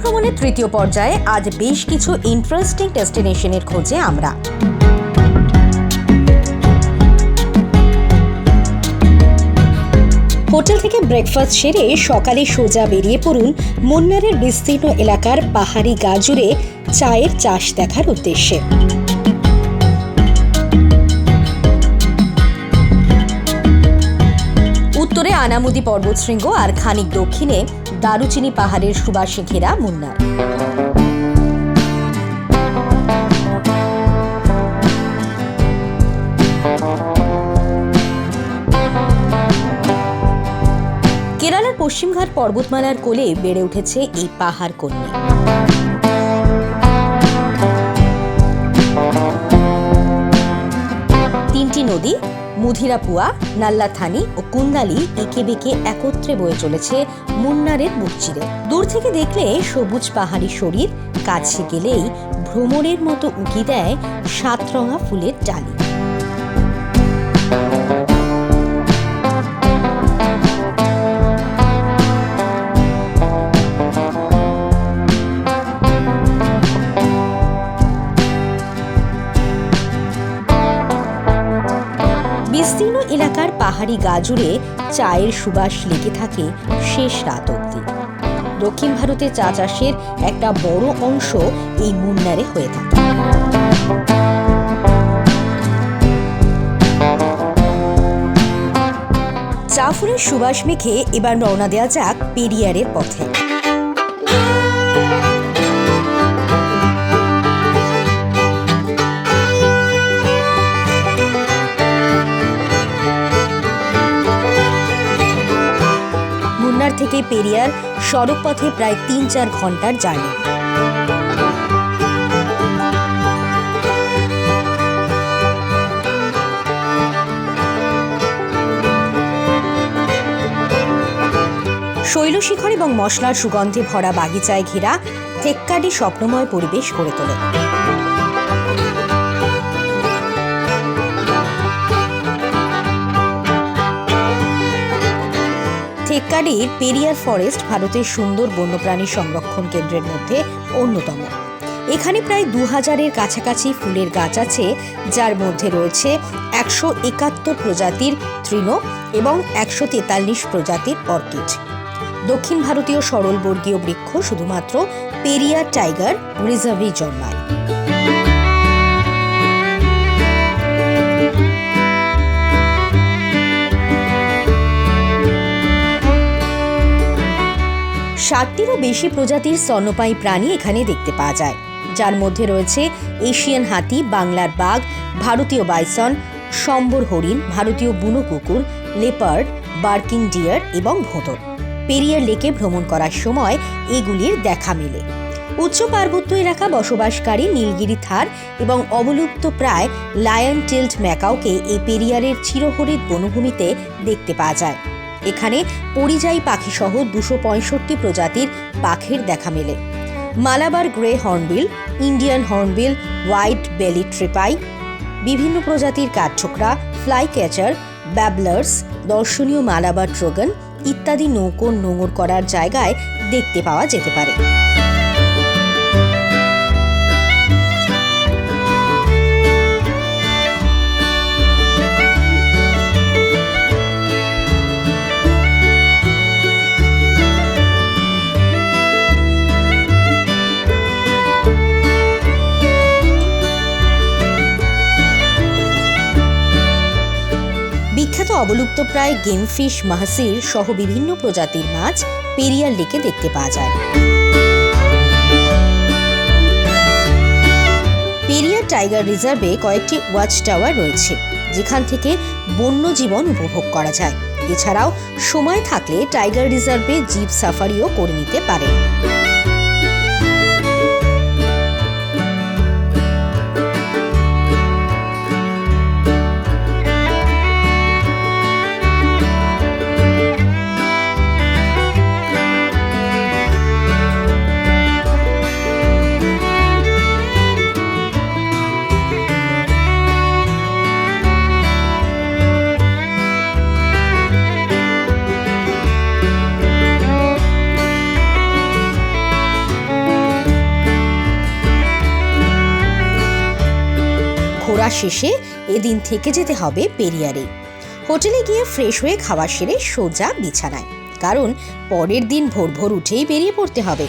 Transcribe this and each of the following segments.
ভ্রমণের তৃতীয় পর্যায়ে আজ বেশ কিছু ইন্টারেস্টিং ডেস্টিনেশনের খোঁজে আমরা। হোটেল থেকে ব্রেকফাস্ট সেরে সকালে সোজা বেরিয়ে পড়ুন মুন্নারের বিস্তীর্ণ এলাকার পাহাড়ি গা জুড়ে চায়ের চাষ দেখার উদ্দেশ্যে। উত্তরে আনামুদি পর্বতশৃঙ্গ আর খানিক দক্ষিণে দারুচিনি পাহাড়ের সুবাসে ঘেরা মুন্নার। কেরালার পশ্চিমঘাট পর্বতমালার কোলে বেড়ে উঠেছে এই পাহাড় কন্যা। তিনটি নদী মুধিরাপুয়া, নাল্লাথানি ও কুন্দালি এঁকে বেঁকে একত্রে বয়ে চলেছে মুন্নারের বুক চিরে। দূর থেকে দেখলে সবুজ পাহাড়ি শরীর, কাছে গেলেই ভ্রমণের মতো উকি দেয় সাতরঙা ফুলের ডালি। বিস্তীর্ণ এলাকার পাহাড়ি গা জুড়ে চায়ের সুবাস লেগে থাকে শেষ রাত অবধি। দক্ষিণ ভারতে চা চাষের একটা বড় অংশ এই মুন্নারে হয়ে থাকে। চা ফুলের সুবাস মেখে এবার রওনা দেওয়া যাক পেরিয়ারের পথে। মুন্নার থেকে পেরিয়ার সড়ক পথে প্রায় ৩-৪ ঘন্টার জার্নি। শৈলশিখর এবং মশলার সুগন্ধে ভরা বাগিচায় ঘেরা থেক্কাডি স্বপ্নময় পরিবেশ গড়ে তোলে। থেক্কাডির পেরিয়ার ফরেস্ট ভারতের সুন্দর বন্যপ্রাণী সংরক্ষণ কেন্দ্রের মধ্যে অন্যতম। এখানে প্রায় ২০০০-এর কাছাকাছি ফুলের গাছ আছে, যার মধ্যে রয়েছে ১৭১ প্রজাতির তৃণ এবং ১৪৩ প্রজাতির অর্কিড। দক্ষিণ ভারতীয় সরলবর্গীয় বৃক্ষ শুধুমাত্র পেরিয়ার টাইগার রিজার্ভেই জন্মায়। ষাটটিরও বেশি প্রজাতির স্তন্যপায়ী প্রাণী এখানে দেখতে পাওয়া যায়, যার মধ্যে রয়েছে এশিয়ান হাতি, বাংলার বাঘ, ভারতীয় বাইসন, সম্বর হরিণ, ভারতীয় বুনো কুকুর, লেপার্ড, বার্কিং ডিয়ার এবং ভোঁদর। পেরিয়ার লেকে ভ্রমণ করার সময় এগুলির দেখা মেলে। উচ্চ পার্বত্য এলাকা বসবাসকারী নীলগিরি থার এবং অবলুপ্ত প্রায় লায়ন টেলড ম্যাকাওকে এই পেরিয়ারের চিরহরিৎ বনভূমিতে দেখতে পাওয়া যায়। এখানে পরিযায়ী পাখি সহ ২৬৫ প্রজাতির পাখির দেখা মেলে। Malabar grey hornbill, Indian hornbill, white বেলি ট্রিপাই, বিভিন্ন প্রজাতির কাঠঠোকরা, ফ্লাই ক্যাচার, ব্যাবলার্স, দর্শনীয় মালাবার ট্রোগন ইত্যাদি নৌকো নোঙর করার জায়গায় দেখতে পাওয়া যেতে পারে। বিখ্যাত অবলুপ্তপ্রায় গেমফিশ, মাহসির সহ বিভিন্ন প্রজাতির মাছ পেরিয়ার লেকে দেখতে পাওয়া যায়। পেরিয়ার টাইগার রিজার্ভে কয়েকটি ওয়াচ টাওয়ার রয়েছে, যেখান থেকে বন্য জীবন উপভোগ করা যায়। এছাড়াও সময় থাকলে টাইগার রিজার্ভে জিপ সাফারিও করে নিতে পারে। শেষে এদিন থেকে যেতে হবে পেরিয়ারে। হোটেলে গিয়ে ফ্রেশ হয়ে খাওয়া সেরে সোজা বিছানায়, কারণ পরের দিন ভোর ভোর উঠেই বেরিয়ে পড়তে হবে।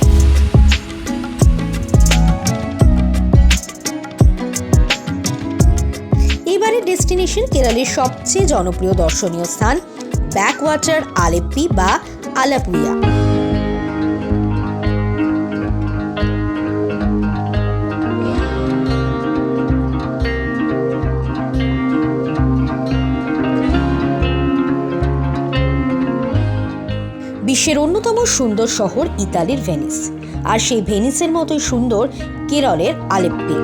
এবারের ডেস্টিনেশন কেরলের সবচেয়ে জনপ্রিয় দর্শনীয় স্থান ব্যাকওয়াটার আলেপ্পি বা আলাপুয়া। বিশ্বের অন্যতম সুন্দর শহর ইতালির ভেনিস, আর সেই ভেনিসের মতোই সুন্দর কেরলের আলেপ্পি।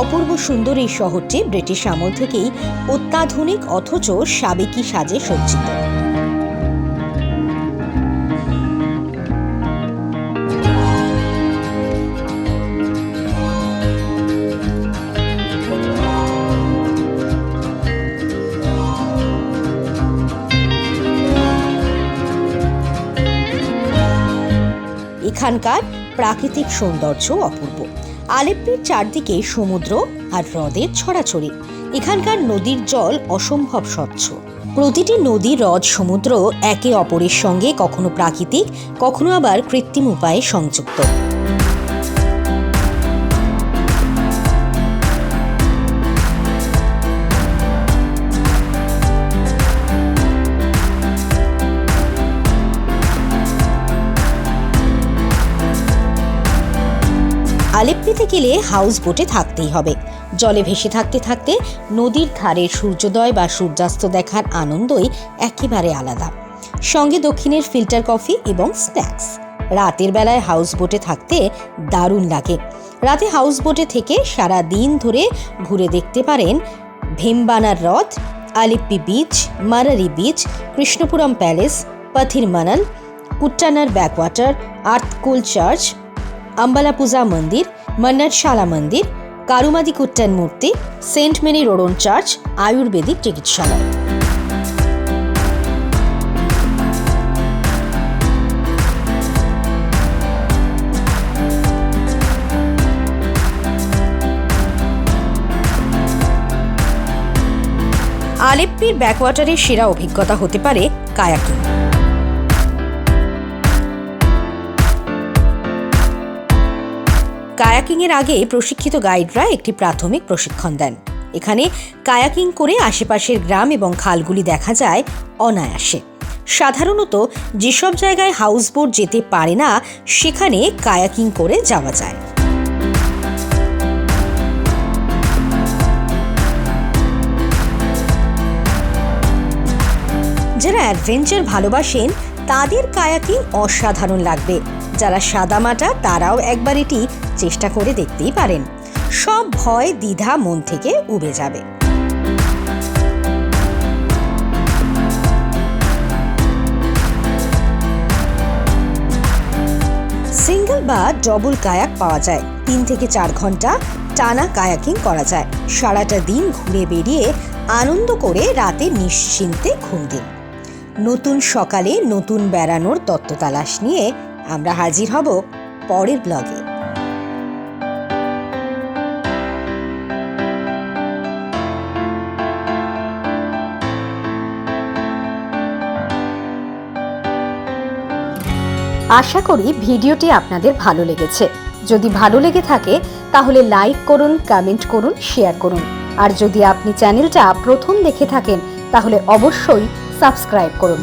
অপূর্ব সুন্দর এই শহরটি ব্রিটিশ আমল থেকেই অত্যাধুনিক অথচ সাবেকি সাজে সজ্জিত। এখানকার প্রাকৃতিক সৌন্দর্য অপূর্ব। আলেপ্পির চারদিকে সমুদ্র আর হ্রদের ছড়াছড়ি। এখানকার নদীর জল অসম্ভব স্বচ্ছ। প্রতিটি নদী, হ্রদ, সমুদ্র একে অপরের সঙ্গে কখনো প্রাকৃতিক, কখনো আবার কৃত্রিম উপায়ে সংযুক্ত। আলেপ্পিতে গেলে হাউস বোটে থাকতেই হবে। জলে ভেসে থাকতে থাকতে নদীর ধারে সূর্যোদয় বা সূর্যাস্ত দেখার আনন্দই একেবারে আলাদা। সঙ্গে দক্ষিণের ফিল্টার কফি এবং স্ন্যাক্স। রাতের বেলায় হাউস বোটে থাকতে দারুণ লাগে। রাতে হাউস বোটে থেকে সারা দিন ধরে ঘুরে দেখতে পারেন ভেম্বানার হ্রদ, Alleppey beach, Marari beach, Krishnapuram palace, Pathiramanal, Kuttanad backwater, Arthunkal church, Ambalappuzha মন্দির, মন্নারশালা মন্দির, কারুমাদি কুট্টান মূর্তি, সেন্ট মেরি রোডন চার্চ, আয়ুর্বেদিক চিকিৎসালয়। আলেপ্পির ব্যাকওয়াটারের সেরা অভিজ্ঞতা হতে পারে কায়াকিং। কায়াকিংয়ের আগে প্রশিক্ষিত গাইডরা একটি প্রাথমিক প্রশিক্ষণ দেন। এখানে কায়াকিং করে আশেপাশের গ্রাম এবং খালগুলি দেখা যায় অনায়াসে। সাধারণত যেসব জায়গায় হাউসবোট যেতে পারে না, সেখানে কায়াকিং করে যাওয়া যায়। যারা অ্যাডভেঞ্চার ভালোবাসেন তাদের কায়াকিং অসাধারণ লাগবে। যারা সাদামাটা তারাও একবার এটি চেষ্টা করে দেখতেই পারেন। সব ভয় দ্বিধা মন থেকে উবে যাবে। সিঙ্গেল বা ডবল কায়াক পাওয়া যায়। 3 থেকে 4 ঘন্টা টানা কায়াকিং করা যায়। সারাটা দিন ঘুরে বেরিয়ে আনন্দ করে রাতে নিশ্চিন্তে ঘুম দিন। নতুন সকালে নতুন বেড়ানোর তত্ত্ব তালাশ নিয়ে আমরা হাজির হব পরের ব্লগে। আশা করি ভিডিওটি আপনাদের ভালো লেগেছে। যদি ভালো লেগে থাকে তাহলে লাইক করুন, কমেন্ট করুন, শেয়ার করুন। আর যদি আপনি চ্যানেলটা প্রথম দেখে থাকেন তাহলে অবশ্যই সাবস্ক্রাইব করুন।